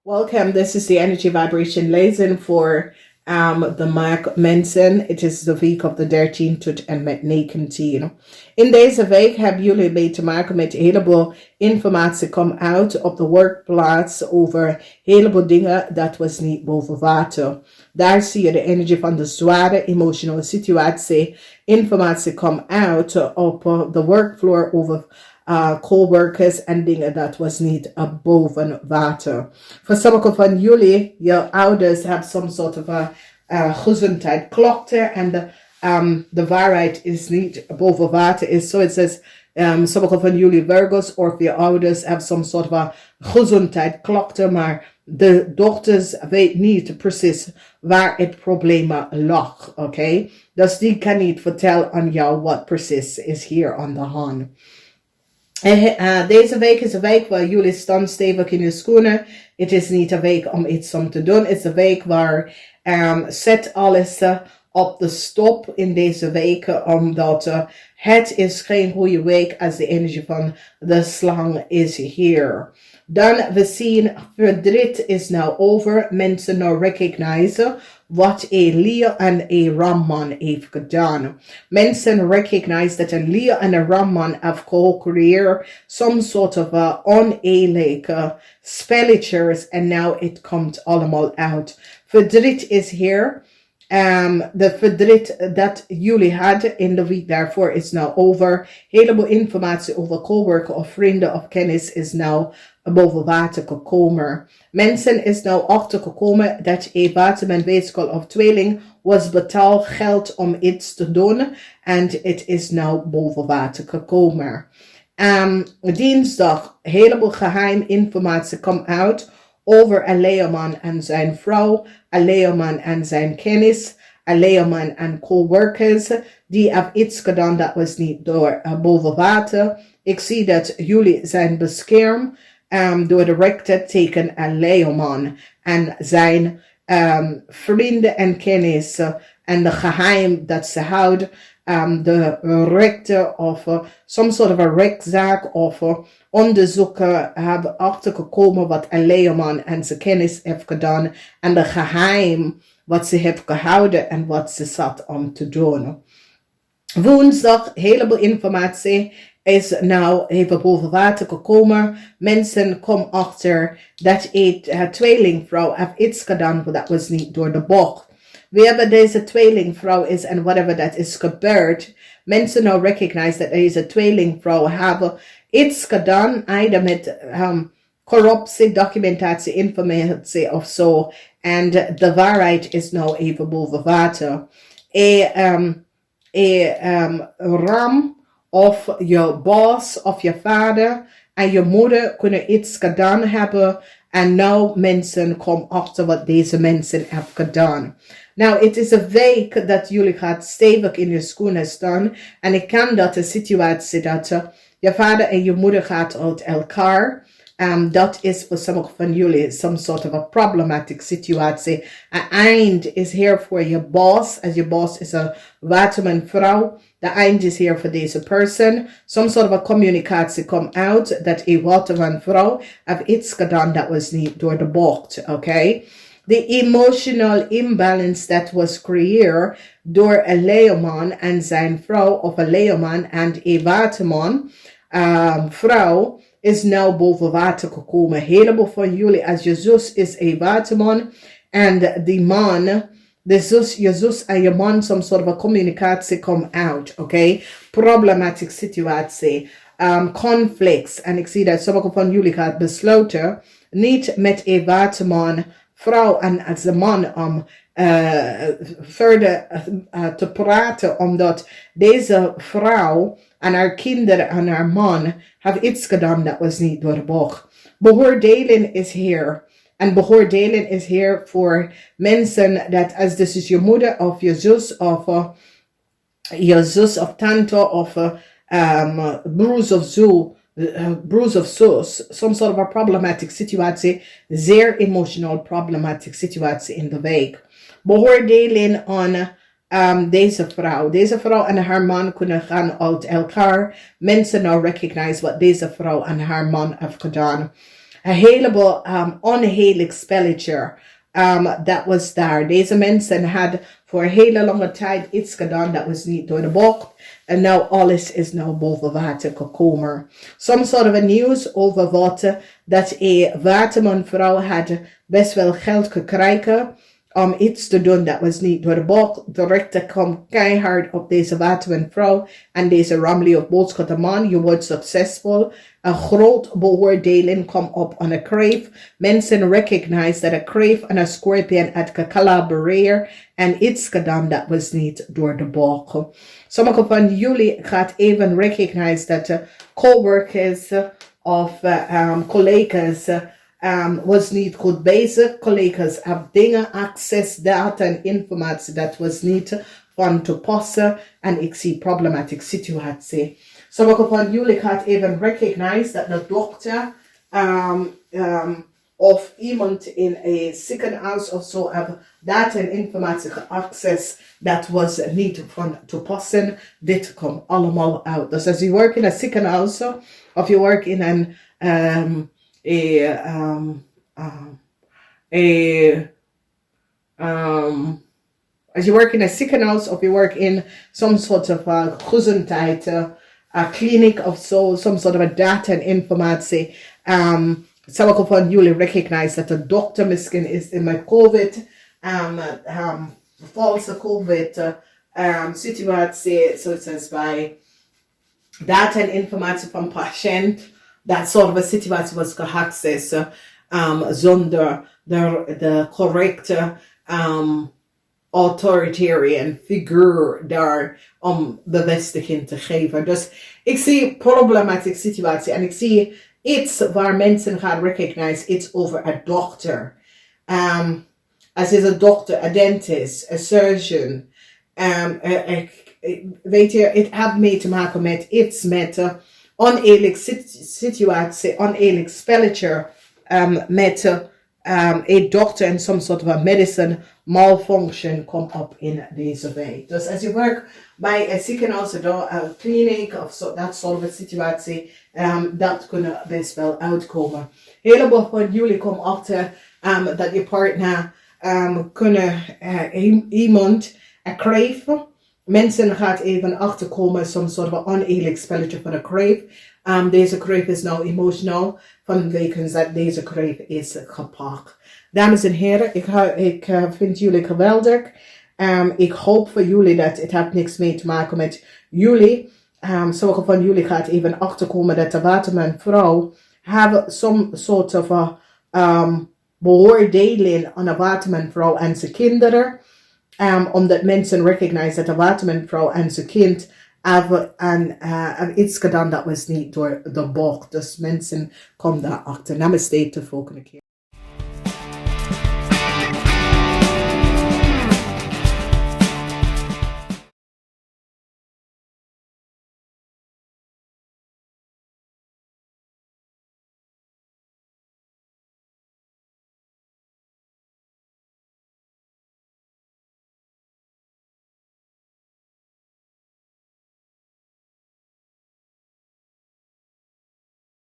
Welcome. This is the energy vibration lezing for de maand mensen. Het is de week op de 13 tot en met 19. In deze week hebben jullie mee te maken met een heleboel informatie komt uit op de werkplaats over een heleboel dingen dat was niet boven water. Daar zie je de energie van de zware emotionele situatie. Informatie komt uit op de workfloor over coworkers en dingen dat was niet boven water. Voor sommige van jullie, je ouders hebben soms soort van gezondheid klokte en de waarheid is niet boven water. Is zo het says sommige van jullie Virgos of je ouders hebben soms soort van gezondheid klokte, maar de dochters weet niet precies waar het probleem lag. Oké? Dus die kan niet vertellen aan jou wat precies is hier aan de hand. Deze week is een week waar jullie staan stevig in je schoenen. Het is niet een week om iets om te doen. Het is een week waar zet alles op de stop in deze week. Omdat het is geen goede week als de energie van de slang is hier. Dan we zien verdriet is nou over. Mensen nou recognizen wat een Leo en een Ramman heeft gedaan. Mensen recognize dat een Leo en een Ramman have co-creëerd some sort of oneerlijke spelletjes en now it komt allemaal uit. Verdriet is hier. De verdriet dat jullie hadden in de week daarvoor is nou over. Heleboel informatie over coworker of vrienden of kennis is nou boven water gekomen. Mensen is nou achtergekomen dat een waterman, weeskal of tweeling was betaald geld om iets te doen en het is nou boven water gekomen. Dinsdag heleboel geheim informatie komt uit over een leerman en zijn vrouw, een leerman en zijn kennis, een leerman en coworkers. Die hebben iets gedaan dat was niet door boven water. Ik zie dat jullie zijn beschermd door de rechter tegen een leerman en zijn vrienden en kennis en de geheim dat ze houden. De rechter of some sort of a rechtszaak of onderzoeken hebben achtergekomen wat een leerman en zijn kennis heeft gedaan en de geheim wat ze heeft gehouden en wat ze zat om te doen. Woensdag heleboel informatie is nou even boven water gekomen. Mensen komen achter dat een tweelingvrouw heeft iets gedaan dat was niet door de bocht. We hebben deze tweelingvrouw is en whatever that is gebeurd. Mensen nou recognize dat deze tweelingvrouw hebben iets gedaan, either met corruptie, documentatie, informatie of zo. En de waarheid is nou even boven water. Ram of je boss of je vader en je moeder kunnen iets gedaan hebben. En nou mensen komen achter wat deze mensen hebben gedaan. Nou, het is een week dat jullie gaat stevig in je schoenen staan. En ik kan dat de situatie dat je vader en je moeder gaat uit elkaar. Dat is voor sommige van jullie some sort of a problematic situatie. Een eind is hier voor je boss. Als je boss is een waterman vrouw. De eind is hier voor deze person. Some sort of a communicatie komt uit dat een waterman vrouw heeft iets gedaan dat was niet door de bocht. Oké? The emotional imbalance that was creëerd door een leerman en zijn vrouw of een leerman en een waterman vrouw is nou boven water gekomen. Heleboel van jullie als je zus is een waterman en die man, de zus, je zus en je man, some sort of a communicatie komt uit. Oké? Problematic situatie. Conflicts. En ik zie dat sommige van jullie gaat besluiten niet met een waterman vrouw en als de man om verder te praten, omdat deze vrouw en haar kinderen en haar man hebben iets gedaan dat was niet door de bocht. Beoordeling is hier. En beoordeling is hier voor mensen dat als this is je moeder of je zus of tante of broers of zo. Bruise of zus, some sort of a problematic situatie, zeer emotional problematic situatie in de week. Beoordeling aan deze vrouw. Deze vrouw en haar man kunnen gaan uit elkaar. Mensen nou recognize wat deze vrouw en haar man heeft gedaan. een heleboel onheerlijk spelletje dat was daar. Deze mensen hadden voor een hele lange tijd iets gedaan dat was niet door de bocht. En nou alles is nou boven water gekomen. Soms hadden we nieuws over wat dat een watermanvrouw had best wel geld gekregen om iets te doen dat was niet door de bocht. De rechter kwam keihard op deze watermanvrouw en deze ramli of boodschappenman. Je wordt succesvol. Een groot beoordeling kwam op aan een crave. Mensen recognize dat een crave en een scorpion had gecollaboreerd en iets gedaan dat was niet door de bocht. Sommige van jullie gaat even recognize dat coworkers of collega's was niet goed bezig. Collega's hebben dingen, access, data en informatie dat was niet van toepassen. En ik zie problematische situatie. Sommige van jullie gaat even recognize dat de dokter of iemand in een ziekenhuis of zo hebben data en informatie geaccess dat was niet van toepassen. Dit komt allemaal uit. Dus als je werkt in een ziekenhuis of je werkt in een als je werkt in een ziekenhuis of je werkt in some sort of gezondheid kliniek of zo, some sort of data en informatie. Sommige van jullie recognize dat de dokter misschien is in met COVID, valse COVID situatie, zoals bij data en informatie van patiënt. Dat soort of situatie was geaccess zonder de correcte authoritarian figuur daar om bevestiging te geven. Dus ik zie problematische situatie en ik zie iets waar mensen gaan recognize iets over een dokter. Als is een dokter, een dentist, een surgeon. Weet je, het heeft mee te maken met iets met oneerlijk situatie, oneerlijk spelletje met een dokter en some sort of medicine malfunction komt op in deze week. Dus als je werkt bij een ziekenhuis of een kliniek of zo, dat soort of situatie, dat kunnen best wel uitkomen. Een heleboel van jullie komen achter dat je partner kunnen iemand crave. Mensen gaat even achterkomen, some sort of oneerlijk spelletje van een crave. Deze crave is nou emotional vanwege dat deze crave is gepakt. Dames en heren, ik vind jullie geweldig. Ik hoop voor jullie dat het heeft niks mee te maken met jullie. Sommige van jullie gaat even achterkomen dat de watermanvrouw hebben some sort of beoordeling aan de watermanvrouw en zijn kinderen. Omdat mensen recognize dat de watermanvrouw en zijn kind hebben iets gedaan dat was niet door de bocht. Dus mensen komen daarachter. Namaste, tot de volgende keer.